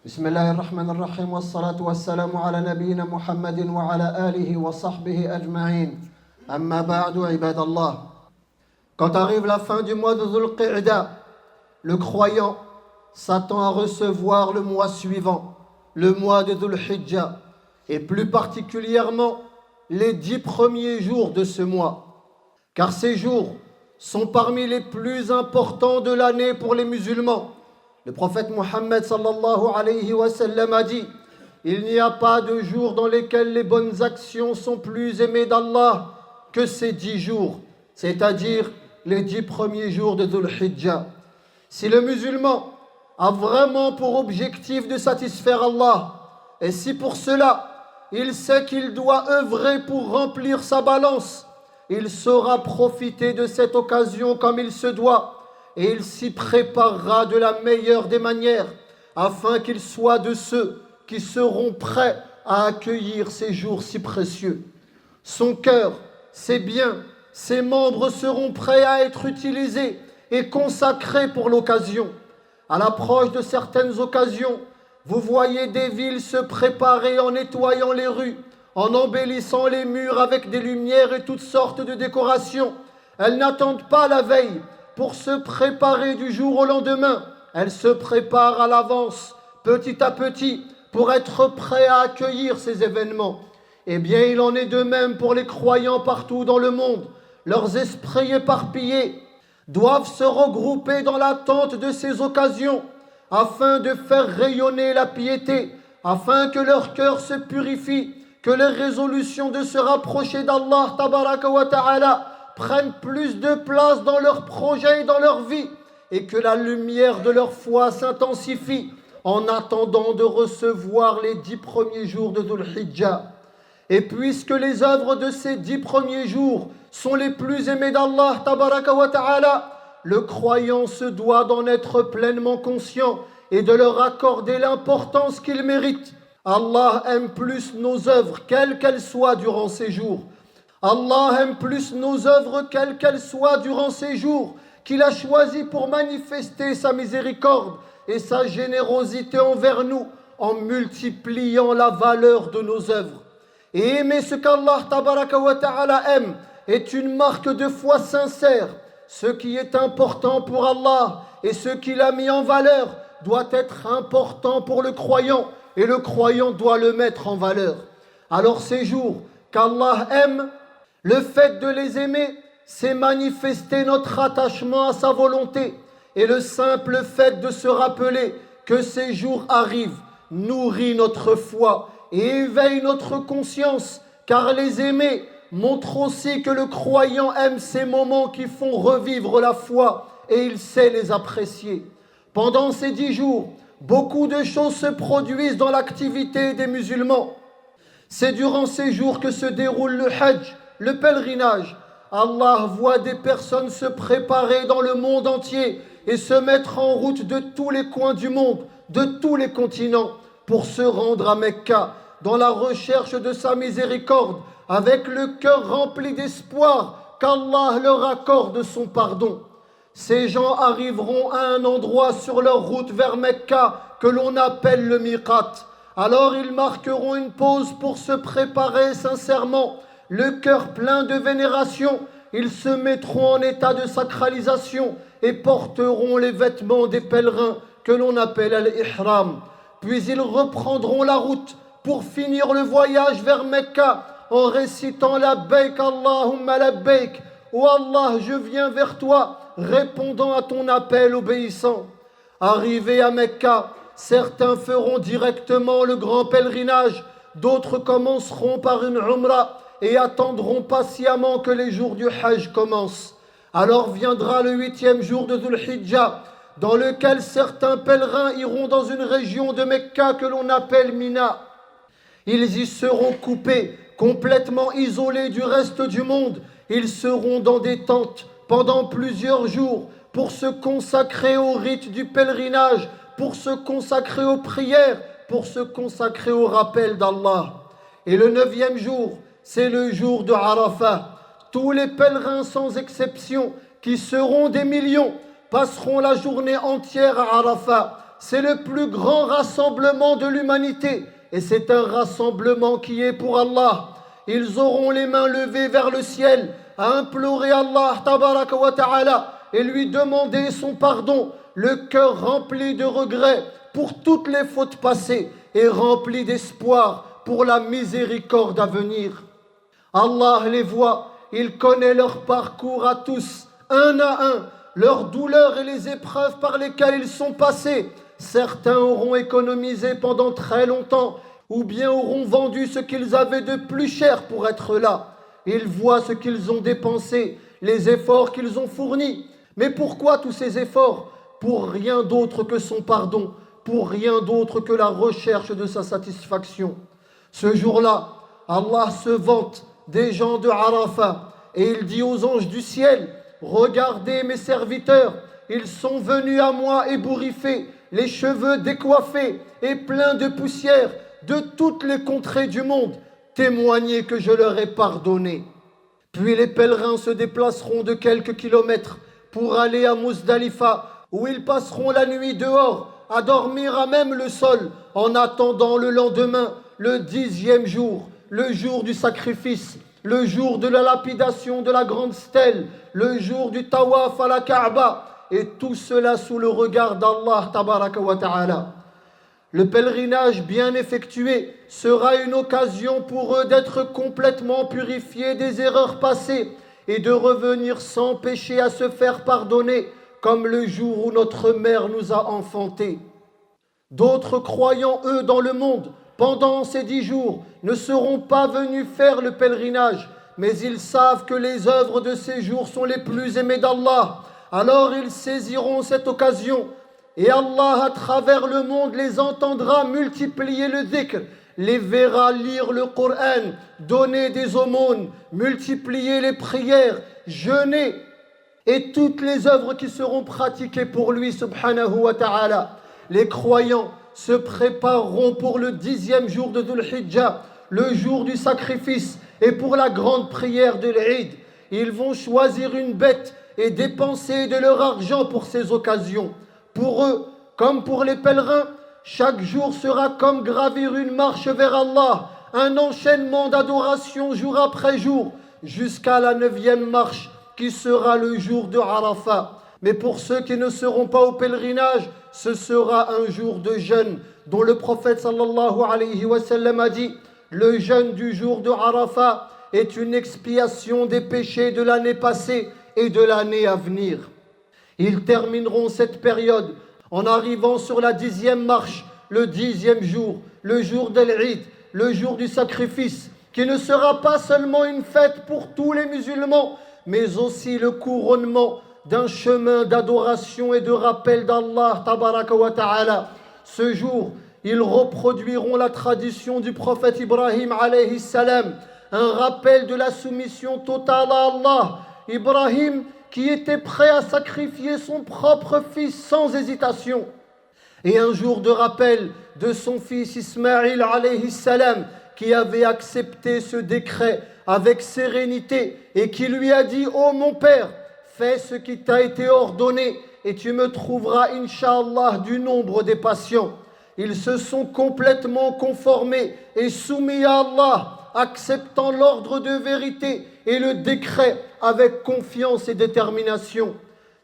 بسم الله الرحمن الرحيم والصلاة والسلام على نبينا محمد وعلى آله وصحبه أجمعين أما بعد عباد الله. Quand arrive la fin du mois de Dhul Qa'da, le croyant s'attend à recevoir le mois suivant, le mois de Dhul Hijjah, et plus particulièrement les 10 premiers jours de ce mois. Car ces jours sont parmi les plus importants de l'année pour les musulmans. Le prophète Mohammed sallallahu alayhi wa sallam a dit: il n'y a pas de jours dans lesquels les bonnes actions sont plus aimées d'Allah que ces 10 jours, c'est-à-dire les 10 premiers jours de Dhul Hijjah. Si le musulman a vraiment pour objectif de satisfaire Allah, et si pour cela il sait qu'il doit œuvrer pour remplir sa balance, il saura profiter de cette occasion comme il se doit, et il s'y préparera de la meilleure des manières, afin qu'il soit de ceux qui seront prêts à accueillir ces jours si précieux. Son cœur, ses biens, ses membres seront prêts à être utilisés et consacrés pour l'occasion. À l'approche de certaines occasions, vous voyez des villes se préparer en nettoyant les rues, en embellissant les murs avec des lumières et toutes sortes de décorations. Elles n'attendent pas la veille pour se préparer du jour au lendemain. Elles se préparent à l'avance, petit à petit, pour être prêts à accueillir ces événements. Eh bien, il en est de même pour les croyants partout dans le monde. Leurs esprits éparpillés doivent se regrouper dans l'attente de ces occasions, afin de faire rayonner la piété, afin que leur cœur se purifie, que les résolutions de se rapprocher d'Allah tabaraka wa ta'ala prennent plus de place dans leurs projets et dans leur vie, et que la lumière de leur foi s'intensifie en attendant de recevoir les 10 premiers jours de Dhul Hijjah. Et puisque les œuvres de ces 10 premiers jours sont les plus aimées d'Allah tabaraka wa ta'ala, le croyant se doit d'en être pleinement conscient et de leur accorder l'importance qu'ils méritent. Allah aime plus nos œuvres, quelles qu'elles soient durant ces jours. Allah aime plus nos œuvres, quelles qu'elles soient durant ces jours, qu'il a choisi pour manifester sa miséricorde et sa générosité envers nous en multipliant la valeur de nos œuvres. Et aimer ce qu'Allah tabaraka wa ta'ala aime est une marque de foi sincère. Ce qui est important pour Allah et ce qu'il a mis en valeur doit être important pour le croyant, et le croyant doit le mettre en valeur. Alors ces jours qu'Allah aime, le fait de les aimer, c'est manifester notre attachement à sa volonté. Et le simple fait de se rappeler que ces jours arrivent nourrit notre foi et éveille notre conscience, car les aimer montre aussi que le croyant aime ces moments qui font revivre la foi et il sait les apprécier. Pendant ces 10 jours, beaucoup de choses se produisent dans l'activité des musulmans. C'est durant ces jours que se déroule le Hajj, le pèlerinage. Allah voit des personnes se préparer dans le monde entier et se mettre en route de tous les coins du monde, de tous les continents, pour se rendre à Mecca, dans la recherche de sa miséricorde, avec le cœur rempli d'espoir qu'Allah leur accorde son pardon. Ces gens arriveront à un endroit sur leur route vers Mecca que l'on appelle le Miqat. Alors ils marqueront une pause pour se préparer sincèrement, le cœur plein de vénération. Ils se mettront en état de sacralisation et porteront les vêtements des pèlerins que l'on appelle al-Ihram. Puis ils reprendront la route pour finir le voyage vers Mecca en récitant Labbaik Allahumma Labbaik, ô Allah, je viens vers toi, répondant à ton appel obéissant. Arrivés à Mecca, certains feront directement le grand pèlerinage, d'autres commenceront par une umrah et attendront patiemment que les jours du Hajj commencent. Alors viendra le 8e jour de Dhul Hijjah, dans lequel certains pèlerins iront dans une région de Mecca que l'on appelle Mina. Ils y seront coupés, complètement isolés du reste du monde. Ils seront dans des tentes pendant plusieurs jours pour se consacrer au rite du pèlerinage, pour se consacrer aux prières, pour se consacrer au rappel d'Allah. Et le 9e jour, c'est le jour de Arafat. Tous les pèlerins sans exception, qui seront des millions, passeront la journée entière à Arafat, c'est le plus grand rassemblement de l'humanité et c'est un rassemblement qui est pour Allah. Ils auront les mains levées vers le ciel à implorer Allah tabaraka wa ta'ala et lui demander son pardon, le cœur rempli de regrets pour toutes les fautes passées et rempli d'espoir pour la miséricorde à venir. Allah les voit, il connaît leur parcours à tous, un à un, leurs douleurs et les épreuves par lesquelles ils sont passés. Certains auront économisé pendant très longtemps, ou bien auront vendu ce qu'ils avaient de plus cher pour être là. Il voit ce qu'ils ont dépensé, les efforts qu'ils ont fournis. Mais pourquoi tous ces efforts? Pour rien d'autre que son pardon, pour rien d'autre que la recherche de sa satisfaction. Ce jour-là, Allah se vante des gens de Arafat et il dit aux anges du ciel: regardez mes serviteurs, ils sont venus à moi ébouriffés, les cheveux décoiffés et pleins de poussière de toutes les contrées du monde. Témoignez que je leur ai pardonné. Puis les pèlerins se déplaceront de quelques kilomètres pour aller à Muzdalifa, où ils passeront la nuit dehors, à dormir à même le sol, en attendant le lendemain, le 10e jour, le jour du sacrifice, le jour de la lapidation de la grande stèle, le jour du tawaf à la Kaaba, et tout cela sous le regard d'Allah tabaraka wa ta'ala. Le pèlerinage bien effectué sera une occasion pour eux d'être complètement purifiés des erreurs passées et de revenir sans péché à se faire pardonner, comme le jour où notre mère nous a enfantés. D'autres croyants, eux, dans le monde, pendant ces 10 jours, ne seront pas venus faire le pèlerinage, mais ils savent que les œuvres de ces jours sont les plus aimées d'Allah. Alors ils saisiront cette occasion et Allah à travers le monde les entendra multiplier le dhikr, les verra lire le Coran, donner des aumônes, multiplier les prières, jeûner et toutes les œuvres qui seront pratiquées pour lui subhanahu wa ta'ala. Les croyants se prépareront pour le 10e jour de Dhul Hijjah, le jour du sacrifice et pour la grande prière de l'Eid. Ils vont choisir une bête et dépenser de leur argent pour ces occasions. Pour eux, comme pour les pèlerins, chaque jour sera comme gravir une marche vers Allah, un enchaînement d'adoration jour après jour, jusqu'à la 9e marche qui sera le jour de Arafat. Mais pour ceux qui ne seront pas au pèlerinage, ce sera un jour de jeûne, dont le prophète sallallahu alayhi wa sallam a dit: le jeûne du jour de Arafat est une expiation des péchés de l'année passée et de l'année à venir. Ils termineront cette période en arrivant sur la 10e marche, le 10e jour, le jour d'El-Eid, le jour du sacrifice, qui ne sera pas seulement une fête pour tous les musulmans, mais aussi le couronnement d'un chemin d'adoration et de rappel d'Allah tabaraka wa ta'ala. Ce jour, ils reproduiront la tradition du prophète Ibrahim alayhi salam, un rappel de la soumission totale à Allah. Ibrahim qui était prêt à sacrifier son propre fils sans hésitation. Et un jour de rappel de son fils Ismaïl alayhi salam, qui avait accepté ce décret avec sérénité et qui lui a dit: ô mon père, fais ce qui t'a été ordonné et tu me trouveras, Inch'Allah, du nombre des patients. Ils se sont complètement conformés et soumis à Allah, acceptant l'ordre de vérité et le décret avec confiance et détermination.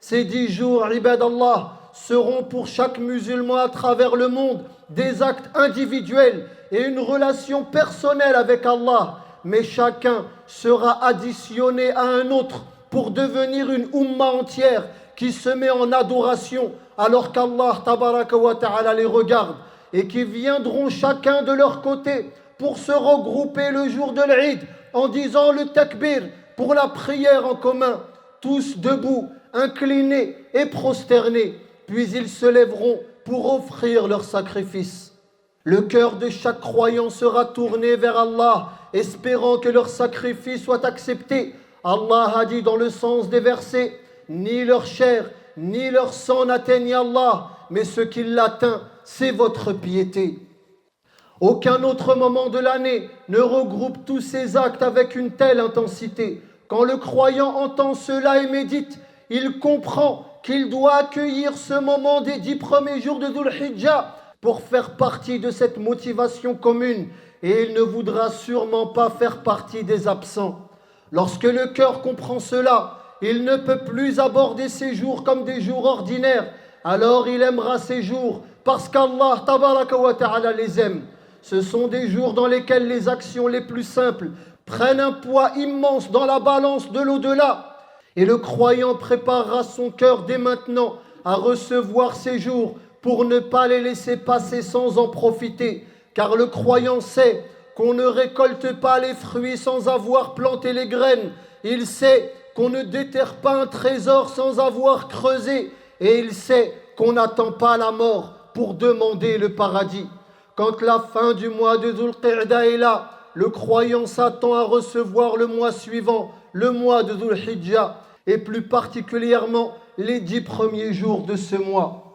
Ces 10 jours, ibadallah, seront pour chaque musulman à travers le monde des actes individuels et une relation personnelle avec Allah, mais chacun sera additionné à un autre pour devenir une umma entière qui se met en adoration alors qu'Allah tabaraka wa ta'ala les regarde, et qui viendront chacun de leur côté pour se regrouper le jour de l'Eid en disant le takbir pour la prière en commun, tous debout, inclinés et prosternés, puis ils se lèveront pour offrir leur sacrifice. Le cœur de chaque croyant sera tourné vers Allah, espérant que leur sacrifice soit accepté. Allah a dit dans le sens des versets: ni leur chair, ni leur sang n'atteignent Allah, mais ce qui l'atteint, c'est votre piété. Aucun autre moment de l'année ne regroupe tous ces actes avec une telle intensité. Quand le croyant entend cela et médite, il comprend qu'il doit accueillir ce moment des 10 premiers jours de Dhul Hijjah pour faire partie de cette motivation commune, et il ne voudra sûrement pas faire partie des absents. Lorsque le cœur comprend cela, il ne peut plus aborder ces jours comme des jours ordinaires. Alors il aimera ces jours parce qu'Allah tabaraka wa ta'ala les aime. Ce sont des jours dans lesquels les actions les plus simples prennent un poids immense dans la balance de l'au-delà. Et le croyant préparera son cœur dès maintenant à recevoir ces jours pour ne pas les laisser passer sans en profiter. Car le croyant sait qu'on ne récolte pas les fruits sans avoir planté les graines. Il sait qu'on ne déterre pas un trésor sans avoir creusé. Et il sait qu'on n'attend pas la mort pour demander le paradis. Quand la fin du mois de Dhul Qa'da est là, le croyant s'attend à recevoir le mois suivant, le mois de Dhul Hijjah, et plus particulièrement les 10 premiers jours de ce mois.